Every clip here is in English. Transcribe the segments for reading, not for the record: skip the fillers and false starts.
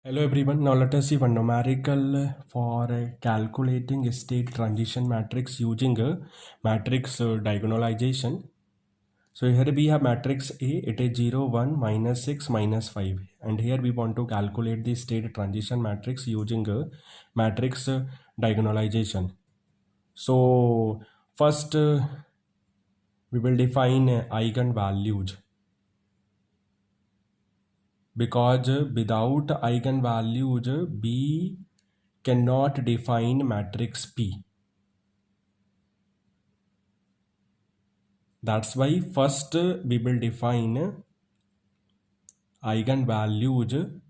Hello everyone. Now let us see one numerical for calculating state transition matrix using matrix diagonalization. So here we have matrix A, it is 0, 1, minus 6, minus 5. And here we want to calculate the state transition matrix using matrix diagonalization. So first we will define eigenvalues, because without eigenvalues we cannot define matrix P. That's why first we will define eigenvalues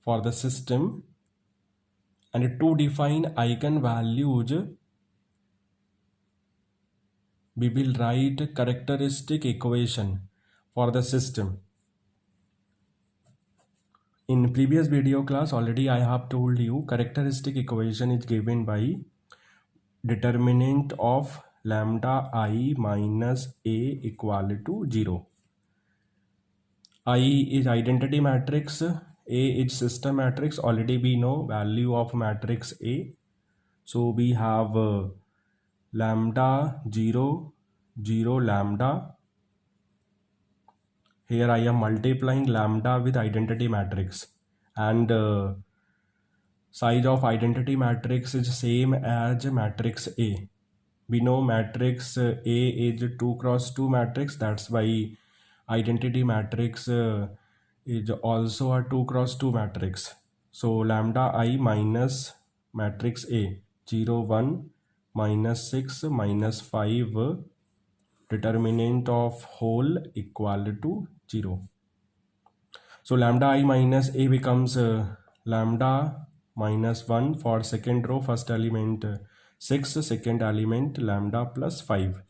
for the system, and to define eigenvalues we will write characteristic equation for the system. In previous video class already I have told you characteristic equation is given by determinant of lambda I minus A equal to 0. I is identity matrix, A is system matrix. Already we know value of matrix A. So we have lambda 0, 0 lambda. Here I am multiplying lambda with identity matrix, and size of identity matrix is same as matrix A. We know matrix A is 2 cross 2 matrix. That's why identity matrix is also a 2 cross 2 matrix. So lambda I minus matrix A 0, 1, minus 6, minus 5, determinant of whole equal to 0. So lambda I minus A becomes lambda minus 1 for second row, first element 6, second element lambda plus 5.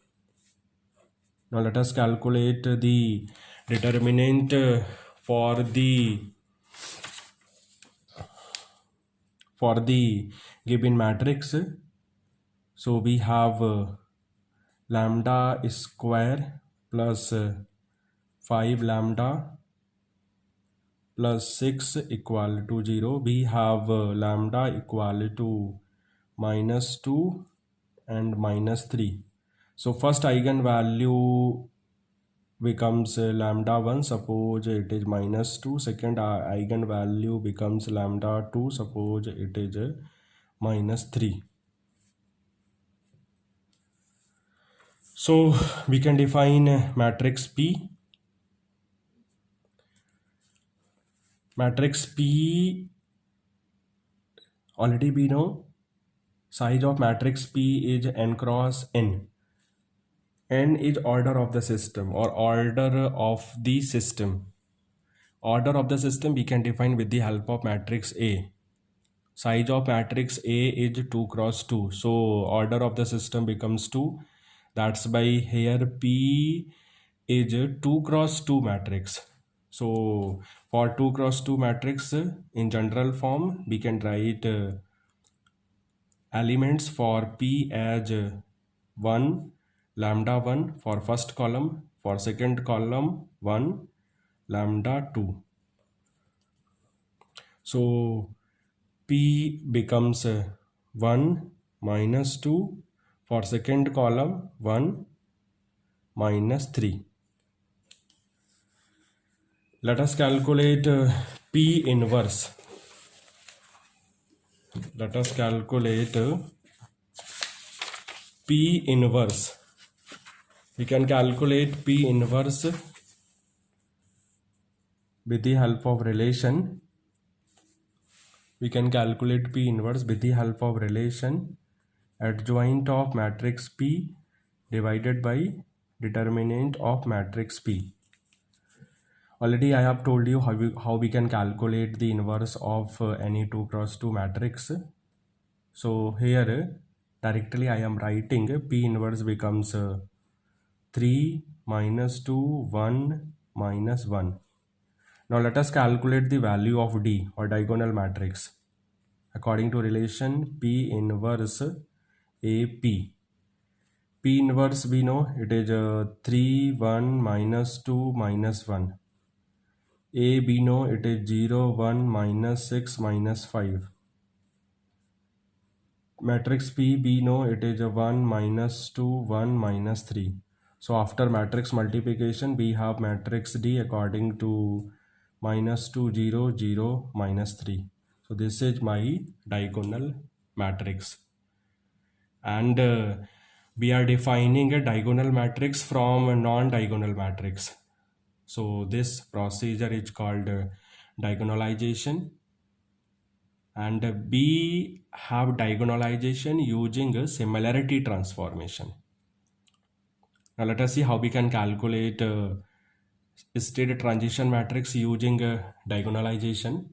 Now let us calculate the determinant for the given matrix. So we have lambda square plus 5 lambda plus 6 equal to 0. We have lambda equal to minus 2 and minus 3. So first eigenvalue becomes lambda 1, suppose it is minus 2. Second eigenvalue becomes lambda 2, suppose it is minus 3. So we can define matrix P. Matrix P, already we know size of matrix P is n cross n. N is order of the system or order of the system. Order of the system we can define with the help of matrix A. Size of matrix A is 2 cross 2. So order of the system becomes 2. That's why here P is 2 cross 2 matrix. So for 2 cross 2 matrix in general form we can write elements for P as 1 lambda 1 for first column, for second column 1 lambda 2. So P becomes 1 minus 2, for second column 1 minus 3. Let us calculate P inverse. Let us calculate P inverse. We can calculate P inverse with the help of relation. We can calculate P inverse with the help of relation adjoint of matrix P divided by determinant of matrix P. Already I have told you how we can calculate the inverse of any 2 cross 2 matrix. So here directly I am writing P inverse becomes 3 minus 2 1 minus 1. Now let us calculate the value of D or diagonal matrix according to relation P inverse AP. P inverse we know it is 3 1 minus 2 minus 1. A we know it is 0, 1, minus 6, minus 5. Matrix P we know it is a 1, minus 2, 1, minus 3. So after matrix multiplication we have matrix D according to minus 2, 0, 0, minus 3. So this is my diagonal matrix. And we are defining a diagonal matrix from a non-diagonal matrix. So this procedure is called diagonalization, and we have diagonalization using a similarity transformation. Now let us see how we can calculate state transition matrix using diagonalization.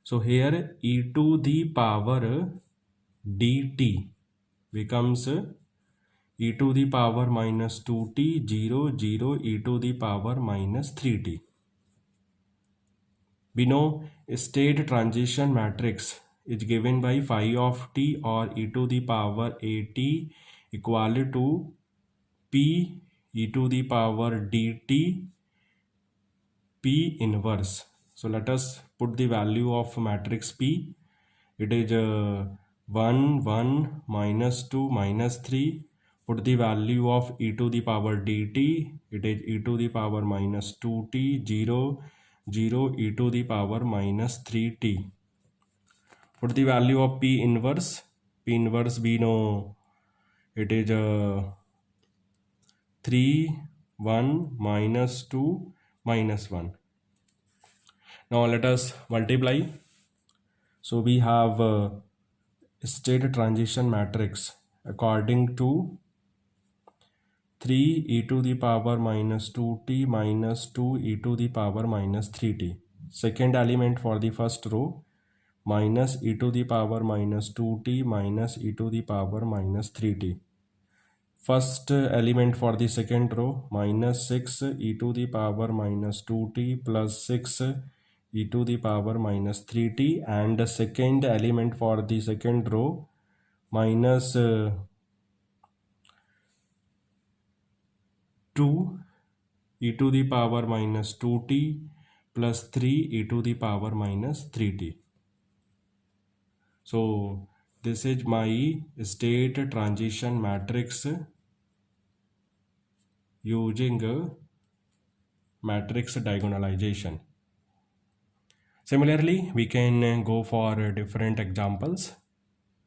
So here e to the power dt becomes e to the power minus 2t, 0, 0, e to the power minus 3t. We know state transition matrix is given by phi of t or e to the power at equal to p e to the power dt p inverse. So let us put the value of matrix P. It is 1, 1, minus 2, minus 3. Put the value of e to the power dt. It is e to the power minus 2t, 0, 0, e to the power minus 3t. Put the value of P inverse. P inverse we know it is 3, 1, minus 2, minus 1. Now let us multiply. So we have state transition matrix according to 3 e to the power minus 2t minus 2 e to the power minus 3t. Second element for the first row minus e to the power minus 2t minus e to the power minus 3t. First element for the second row minus 6 e to the power minus 2t plus 6 e to the power minus 3t, and the second element for the second row minus 2 e to the power minus 2t plus 3 e to the power minus 3t. So this is my state transition matrix using matrix diagonalization. Similarly, we can go for different examples.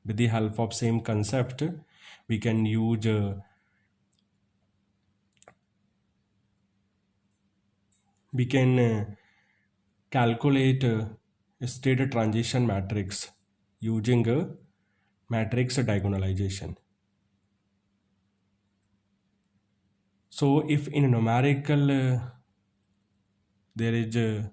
With the help of same concept, we can use calculate state transition matrix using matrix diagonalization. So if in numerical there is